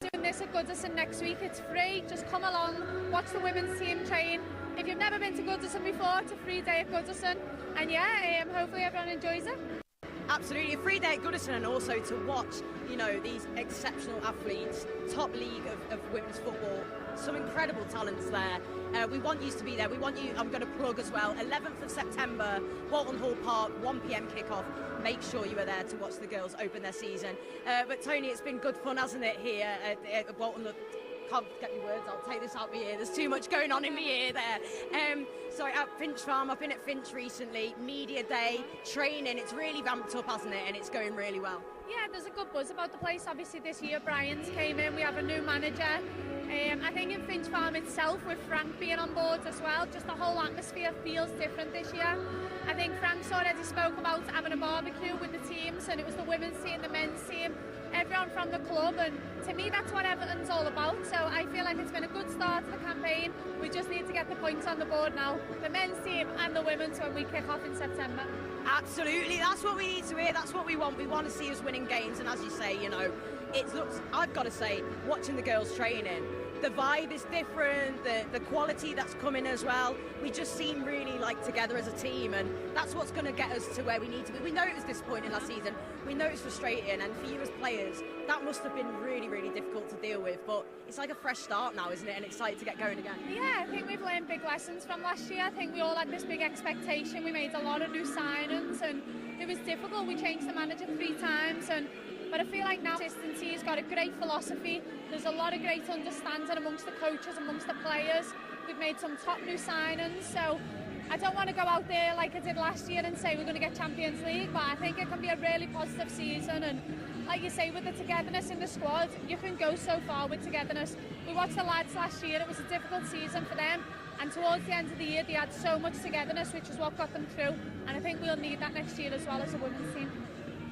Doing this at Goodison next week, it's free. Just come along, watch the women's team train. If you've never been to Goodison before, it's a free day at Goodison, and yeah, hopefully everyone enjoys it. Absolutely, a free day at Goodison, and also to watch, these exceptional athletes, top league of women's football, some incredible talents there. We want you to be there. We want you, I'm going to plug as well, 11th of September, Walton Hall Park, 1 p.m. kickoff. Make sure you are there to watch the girls open their season. But Toni, it's been good fun, hasn't it, here at Walton? Can't get my words, I'll take this out my ear. There's too much going on in my ear there. So at Finch Farm, I've been at Finch recently, media day, training, it's really ramped up, hasn't it? And it's going really well. Yeah, there's a good buzz about the place. Obviously this year Brian's came in, we have a new manager. I think in Finch Farm itself, with Frank being on board as well, just the whole atmosphere feels different this year. I think Frank's already spoke about having a barbecue with the teams, and it was the women's team, the men's team, everyone from the club, and to me that's what Everton's all about. So I feel like it's been a good start to the campaign. We just need to get the points on the board now, the men's team and the women's, when we kick off in September. Absolutely, that's what we need to hear, that's what we want. We want to see us winning games, and as you say, it looks, I've got to say, watching the girls training, the vibe is different, the quality that's coming as well. We just seem really together as a team, and that's what's going to get us to where we need to be. We know it was disappointing last season, we know it's frustrating, and for you as players, that must have been really, really difficult to deal with, but it's like a fresh start now, isn't it, and excited to get going again. Yeah, I think we've learned big lessons from last year. I think we all had this big expectation. We made a lot of new signings, and it was difficult. We changed the manager 3 times, but I feel like now consistency has got a great philosophy. There's a lot of great understanding amongst the coaches, amongst the players. We've made some top new signings, so I don't want to go out there like I did last year and say we're going to get Champions League, but I think it can be a really positive season, and like you say, with the togetherness in the squad, you can go so far with togetherness. We watched the lads last year, it was a difficult season for them, and towards the end of the year they had so much togetherness, which is what got them through, and I think we'll need that next year as well as a women's team.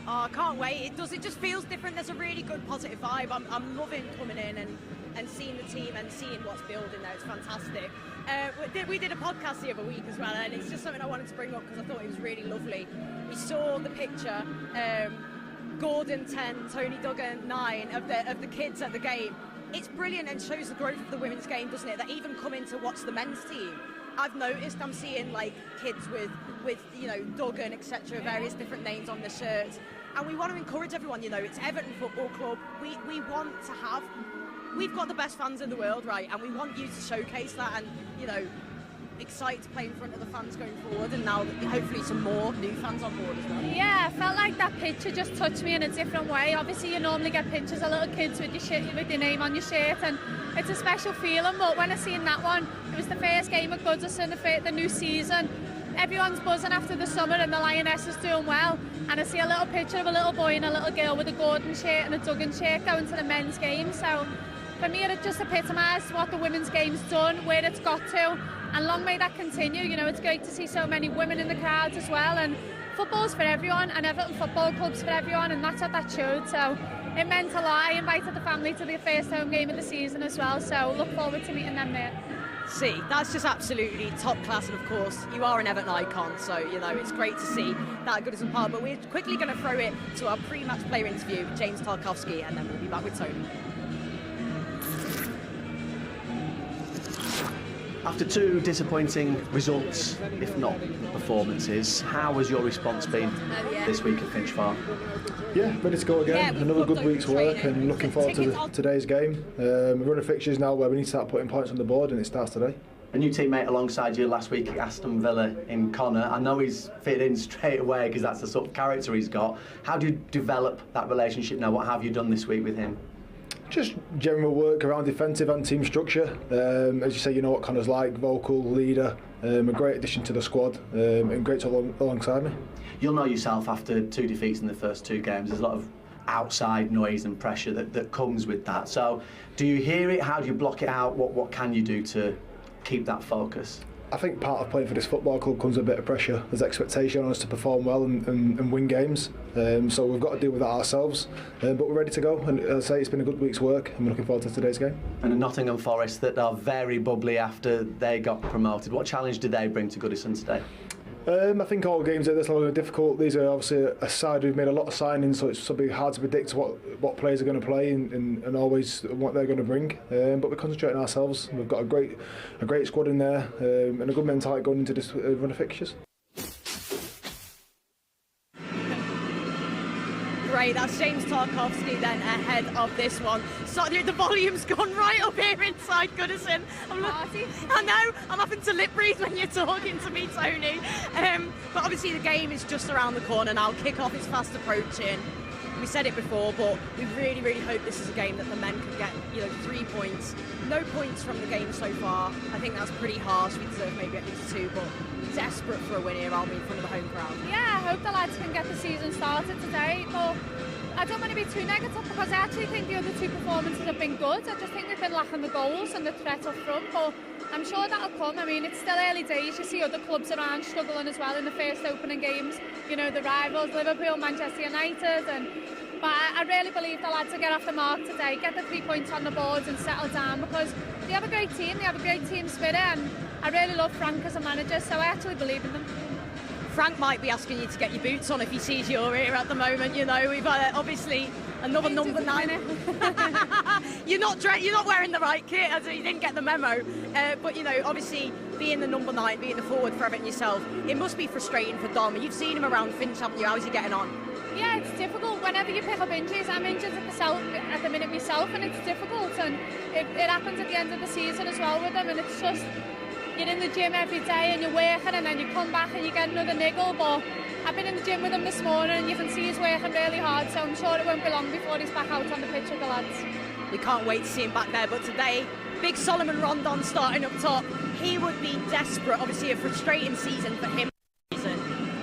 Oh, I can't wait. It just feels different. There's a really good positive vibe. I'm loving coming in and seeing the team and seeing what's building there. It's fantastic. We did a podcast the other week as well, and it's just something I wanted to bring up because I thought it was really lovely. We saw the picture, Gordon 10, Toni Duggan 9 of the kids at the game. it's brilliant and shows the growth of the women's game, doesn't it? That even coming to watch the men's team, I've noticed I'm seeing like kids with you know, Duggan, etc., various different names on the shirts, and we want to encourage everyone. You know, it's Everton Football Club. We want to have. We've got the best fans in the world, right? And we want you to showcase that, and you know, excited to play in front of the fans going forward, and now hopefully some more new fans on board as well. Yeah, I felt like that picture just touched me in a different way. Obviously, you normally get pictures of little kids with your name on your shirt, and it's a special feeling. But when I seen that one, it was the first game at Goodison, the new season. Everyone's buzzing after the summer, and the Lioness is doing well. And I see a little picture of a little boy and a little girl with a Gordon shirt and a Duggan shirt going to the men's game. So for me, it just epitomised what the women's game's done, where it's got to, and long may that continue. You know, it's great to see so many women in the crowds as well, and football's for everyone, and Everton Football Club's for everyone, and that's what that showed. So it meant a lot. I invited the family to the first home game of the season as well, so look forward to meeting them there. See, that's just absolutely top class, and of course you are an Everton icon, so you know it's great to see that at Goodison Park. But we're quickly going to throw it to our pre-match player interview with James Tarkowski, and then we'll be back with Toni. After two disappointing results, if not performances, how has your response been this week at Finch Farm? Yeah, ready to go again. Another good week's work, and looking forward to today's game. We're running fixtures now where we need to start putting points on the board, and it starts today. A new teammate alongside you last week at Aston Villa in Connor. I know he's fit in straight away because that's the sort of character he's got. How do you develop that relationship now? What have you done this week with him? Just general work around defensive and team structure. As you say, you know what Connor's like, vocal, leader, a great addition to the squad, and great to alongside me. You'll know yourself after two defeats in the first two games. There's a lot of outside noise and pressure that comes with that. So do you hear it? How do you block it out? What can you do to keep that focus? I think part of playing for this football club comes with a bit of pressure. There's expectation on us to perform well and win games, so we've got to deal with that ourselves, but we're ready to go, and as I say, it's been a good week's work and we're looking forward to today's game. And the Nottingham Forest that are very bubbly after they got promoted, what challenge did they bring to Goodison today? I think all games at this level are difficult. These are obviously a side who've made a lot of signings, so it's something hard to predict what players are going to play and always what they're going to bring. But we're concentrating ourselves. We've got a great squad in there, and a good mentality going into this run of fixtures. Great, that's James Tarkowski then ahead of this one. So the volume's gone right up here inside Goodison. I know, I'm having to lip breathe when you're talking to me, Toni. But obviously the game is just around the corner now. Kick-off is fast approaching. We said it before, but we really, really hope this is a game that the men can get, 3 points. No points from the game so far. I think that's pretty harsh. We deserve maybe at least 2, but desperate for a win here, aren't we, in front of the home crowd? Yeah, I hope the lads can get the season started today, but I don't want to be too negative because I actually think the other two performances have been good. I just think we've been lacking the goals and the threat up front, but I'm sure that'll come. I mean, it's still early days. You see other clubs around struggling as well in the first opening games. You know, the rivals, Liverpool, Manchester United, but I really believe the lads will get off the mark today, get the 3 points on the boards and settle down, because they have a great team, they have a great team spirit, and I really love Frank as a manager, so I actually believe in them. Frank might be asking you to get your boots on if he sees you're here at the moment. You know, we've obviously another number 9. You're not wearing the right kit, as you didn't get the memo. But obviously being the number 9, being the forward for Everton yourself, it must be frustrating for Dom. You've seen him around Finch, haven't you? How's he getting on? Yeah, it's difficult whenever you pick up injuries. I'm injured at the minute myself, and it's difficult, and it happens at the end of the season as well with him, and it's just, you're in the gym every day and you're working, and then you come back and you get another niggle. But I've been in the gym with him this morning and you can see he's working really hard, so I'm sure it won't be long before he's back out on the pitch with the lads. We can't wait to see him back there, but today, big Solomon Rondon starting up top. He would be desperate, obviously a frustrating season for him.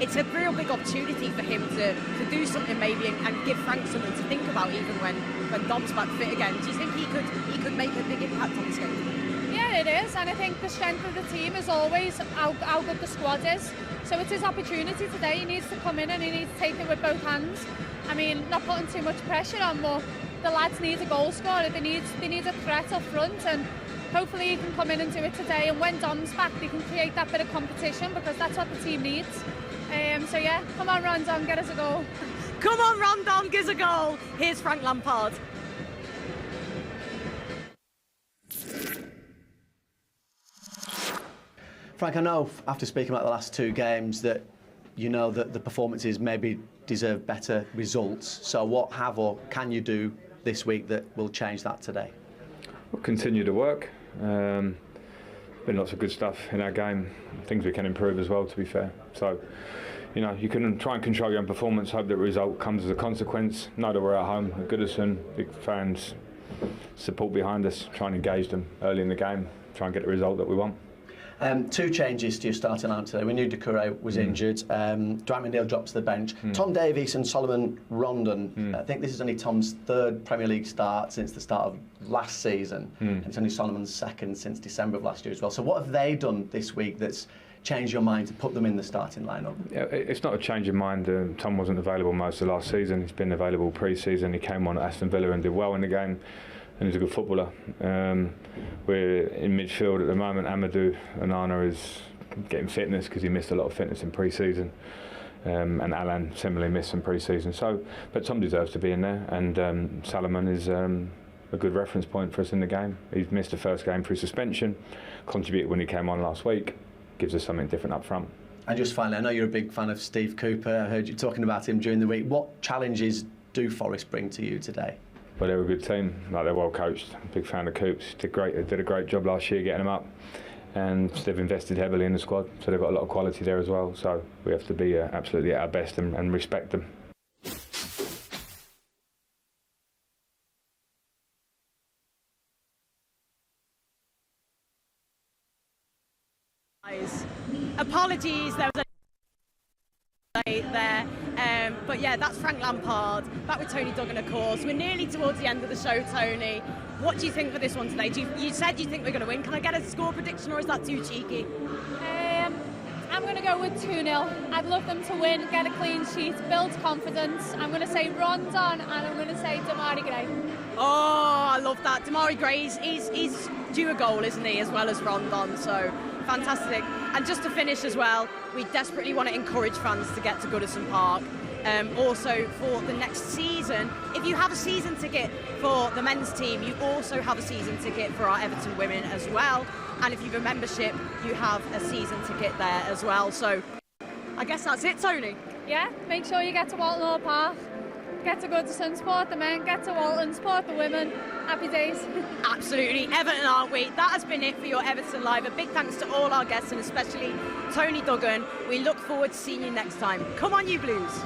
It's a real big opportunity for him to do something maybe and give Frank something to think about even when Dom's back fit again. Do you think he could make a big impact on this game? Yeah, it is, and I think the strength of the team is always how good the squad is. So it's his opportunity today. He needs to come in and he needs to take it with both hands. I mean, not putting too much pressure on, but the lads need a goal scorer. They need a threat up front, and hopefully he can come in and do it today. And when Dom's back, they can create that bit of competition, because that's what the team needs. So yeah, come on Rondon, get us a goal. Come on Rondon, give us a goal. Here's Frank Lampard. Frank, I know after speaking about the last 2 games that you know that the performances maybe deserve better results. So what have or can you do this week that will change that today? We'll continue to work. Been lots of good stuff in our game, things we can improve as well, to be fair. So, you know, you can try and control your own performance, hope that the result comes as a consequence. Know that we're at home at Goodison, big fans, support behind us, try and engage them early in the game, try and get the result that we want. 2 changes to your starting line today. We knew Doucouré was injured. Dwight McNeil dropped to the bench. Tom Davies and Solomon Rondon. I think this is only Tom's 3rd Premier League start since the start of last season. And it's only Solomon's 2nd since December of last year as well. So what have they done this week that's changed your mind to put them in the starting lineup? Yeah, it's not a change of mind. Tom wasn't available most of last season. He's been available pre-season. He came on at Aston Villa and did well in the game. And he's a good footballer. We're in midfield at the moment. Amadou Onana is getting fitness because he missed a lot of fitness in pre-season, and Alan similarly missed some pre-season. So, but Tom deserves to be in there, and Salomon is a good reference point for us in the game. He's missed the first game through suspension, contributed when he came on last week, gives us something different up front. And just finally, I know you're a big fan of Steve Cooper. I heard you talking about him during the week. What challenges do Forest bring to you today? Well, they're a good team. Like, they're well coached. Big fan of Coops. They did a great job last year getting them up, and they've invested heavily in the squad, so they've got a lot of quality there as well. So we have to be absolutely at our best and respect them. Apologies, there was a there. But yeah, that's Frank Lampard, back with Toni Duggan, of course. We're nearly towards the end of the show, Tony. What do you think for this one today? You said you think we're going to win. Can I get a score prediction, or is that too cheeky? I'm going to go with 2-0. I'd love them to win, get a clean sheet, build confidence. I'm going to say Rondon, and I'm going to say Demarai Gray. Oh, I love that. Demarai Gray, he's due a goal, isn't he, as well as Rondon, so fantastic. And just to finish as well, we desperately want to encourage fans to get to Goodison Park. Also for the next season, if you have a season ticket for the men's team, you also have a season ticket for our Everton Women as well. And if you've a membership, you have a season ticket there as well. So I guess that's it, Tony. Yeah, make sure you get to Walton Park, get to Goodison, support the men, get to Walton, support the women. Happy days. Absolutely. Everton, aren't we? That has been it for your Everton Live. A big thanks to all our guests, and especially Toni Duggan. We look forward to seeing you next time. Come on, you Blues.